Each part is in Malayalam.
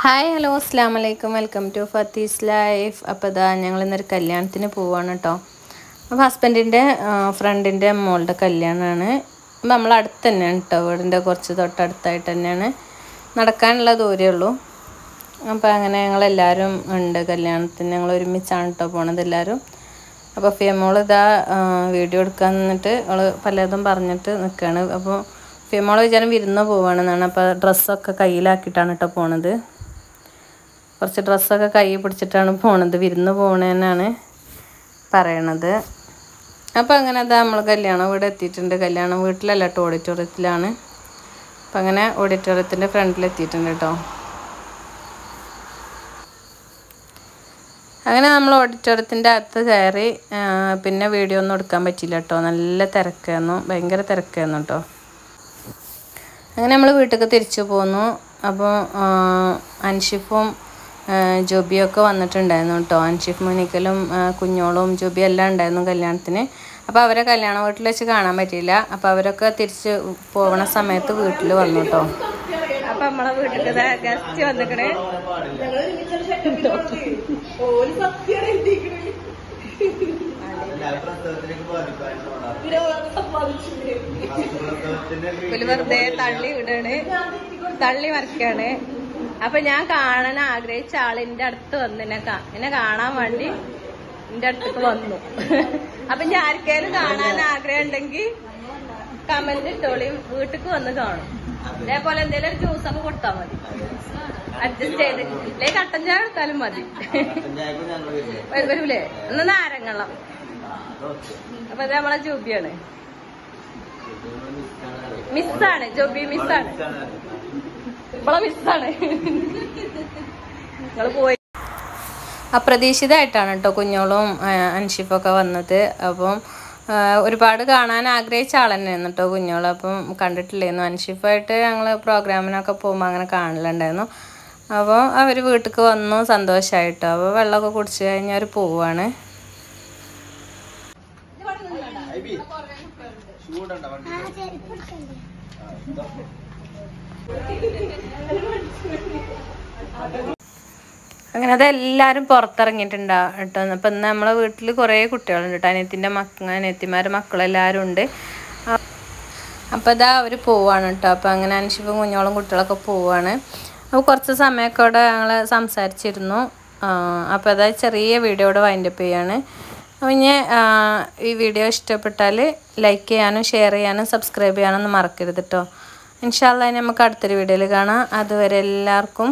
ഹായ് ഹലോ അസ്സലാമു അലൈക്കും വെൽക്കം ടു ഫത്തീസ് ലൈഫ്. അപ്പോൾ ഇതാ ഞങ്ങൾ ഇന്നൊരു കല്യാണത്തിന് പോവാണ് കേട്ടോ. അപ്പോൾ ഹസ്ബൻഡിൻ്റെ ഫ്രണ്ടിൻ്റെ മോളുടെ കല്യാണമാണ്. അപ്പോൾ നമ്മൾ അടുത്ത് തന്നെയാണ് കേട്ടോ, വീടിൻ്റെ കുറച്ച് തൊട്ടടുത്തായിട്ട് തന്നെയാണ്, നടക്കാനുള്ള ദൂരമേ ഉള്ളൂ. അപ്പോൾ അങ്ങനെ ഞങ്ങളെല്ലാവരും ഉണ്ട് കല്യാണത്തിന്. ഞങ്ങൾ ഒരുമിച്ചാണ് കേട്ടോ പോണത് എല്ലാവരും. അപ്പോൾ ഫിയമോൾ ഇതാ വീഡിയോ എടുക്കാൻ നിന്നിട്ട് അവൾ പലതും പറഞ്ഞിട്ട് നിൽക്കുകയാണ്. അപ്പോൾ ഫിയമോൾ വിചാരം വിരുന്ന് പോവുകയാണെന്നാണ്. അപ്പോൾ ഡ്രസ്സൊക്കെ കയ്യിലാക്കിയിട്ടാണ് കേട്ടോ പോണത്. കുറച്ച് ഡ്രസ്സൊക്കെ കൈ പിടിച്ചിട്ടാണ് പോണത്, വിരുന്ന് പോകണേന്നാണ് പറയണത്. അപ്പോൾ അങ്ങനെ അതാ നമ്മൾ കല്യാണം വീട് എത്തിയിട്ടുണ്ട്. കല്യാണം വീട്ടിലല്ല കേട്ടോ, ഓഡിറ്റോറിയത്തിലാണ്. അപ്പം അങ്ങനെ ഓഡിറ്റോറിയത്തിൻ്റെ ഫ്രണ്ടിലെത്തിയിട്ടുണ്ട് കേട്ടോ. അങ്ങനെ നമ്മൾ ഓഡിറ്റോറിയത്തിൻ്റെ അകത്ത് കയറി. പിന്നെ വീഡിയോ ഒന്നും എടുക്കാൻ പറ്റിയില്ല കേട്ടോ, നല്ല തിരക്കായിരുന്നു, ഭയങ്കര തിരക്കായിരുന്നു കേട്ടോ. അങ്ങനെ നമ്മൾ വീട്ടിലേക്ക് തിരിച്ചു പോന്നു. അപ്പോൾ അൻഷിഫും ജോബിയൊക്കെ വന്നിട്ടുണ്ടായിരുന്നു കേട്ടോ. അൻഷിഫ് മുനിക്കലും കുഞ്ഞോളും ജോബി എല്ലാം ഉണ്ടായിരുന്നു കല്യാണത്തിന്. അപ്പോൾ അവരെ കല്യാണ വീട്ടിൽ വെച്ച് കാണാൻ പറ്റിയില്ല. അപ്പോൾ അവരൊക്കെ തിരിച്ച് പോകണ സമയത്ത് വീട്ടിൽ വന്നു കേട്ടോ. അപ്പം നമ്മളെ വീട്ടിൽ ഗസ്റ്റ് വന്നിക്കണേ. വെറുതെ തള്ളി വിടാണ്, തള്ളി മറിക്കാണ്. അപ്പൊ ഞാൻ കാണാൻ ആഗ്രഹിച്ച ആളിന്റെ അടുത്ത് വന്ന് എന്നെ കാണാൻ വേണ്ടി എന്റെ അടുത്തേക്ക് വന്നു. അപ്പൊ ഞാൻ ആർക്കേലും കാണാൻ ആഗ്രഹം ഉണ്ടെങ്കിൽ കമന്റ് ഇട്ടോളി, വീട്ടിക്ക് വന്ന് കാണും. അതേപോലെ എന്തെങ്കിലും ഒരു ജ്യൂസൊക്കെ കൊടുത്താൽ മതി, അഡ്ജസ്റ്റ് ചെയ്ത്. അല്ലെ കട്ടൻ ചായ എടുത്താലും മതി. വരൂലേ? ഒന്ന് നാരങ്ങള്ളം. അപ്പൊ ഇത് നമ്മളെ ജോബിയാണ്, മിസ്സാണ് ജോബി, മിസ്സാണ്, ഇവളെ മിസ്സാണ്. നിങ്ങൾ പോയി. അപ്രതീക്ഷിതമായിട്ടാണ് കേട്ടോ കുഞ്ഞോളും അൻഷിഫൊക്കെ വന്നത്. അപ്പം ഒരുപാട് കാണാൻ ആഗ്രഹിച്ച ആൾ തന്നെയായിരുന്നു കേട്ടോ കുഞ്ഞോള്. അപ്പം കണ്ടിട്ടില്ലായിരുന്നു. അൻഷിഫായിട്ട് ഞങ്ങൾ പ്രോഗ്രാമിനൊക്കെ പോകുമ്പോൾ അങ്ങനെ കാണലുണ്ടായിരുന്നു. അപ്പോൾ അവർ വീട്ടിലേക്ക് വന്നു, സന്തോഷമായിട്ടോ. അപ്പോൾ വെള്ളമൊക്കെ കുടിച്ച് കഴിഞ്ഞ് അവർ പോവുകയാണ്. അങ്ങനെ അതെല്ലാവരും പുറത്തിറങ്ങിയിട്ടുണ്ടാവും കേട്ടോ. അപ്പം ഇന്ന് നമ്മളെ വീട്ടിൽ കുറേ കുട്ടികളുണ്ട് കേട്ടോ. അനിയത്തിമാരുടെ മക്കളെല്ലാവരും ഉണ്ട്. അപ്പോൾ ഇതാ അവർ പോവാണ് കേട്ടോ. അപ്പോൾ അങ്ങനെ അൻഷിഫും കുഞ്ഞോളും കുട്ടികളൊക്കെ പോവാണ്. അപ്പോൾ കുറച്ച് സമയമൊക്കെ അവിടെ ഞങ്ങൾ സംസാരിച്ചിരുന്നു. അപ്പോൾ അതാ ചെറിയ വീഡിയോ ഇവിടെ വൈൻഡപ്പ് ചെയ്യാണ്. അപ്പോൾ ഇനി ഈ വീഡിയോ ഇഷ്ടപ്പെട്ടാൽ ലൈക്ക് ചെയ്യാനും ഷെയർ ചെയ്യാനും സബ്സ്ക്രൈബ് ചെയ്യാനൊന്നും മറക്കരുത് കേട്ടോ. ഇൻഷാ അല്ലാഹ് നമുക്ക് അടുത്തൊരു വീഡിയോയിൽ കാണാം. അതുവരെ എല്ലാവർക്കും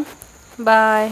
ബായ്.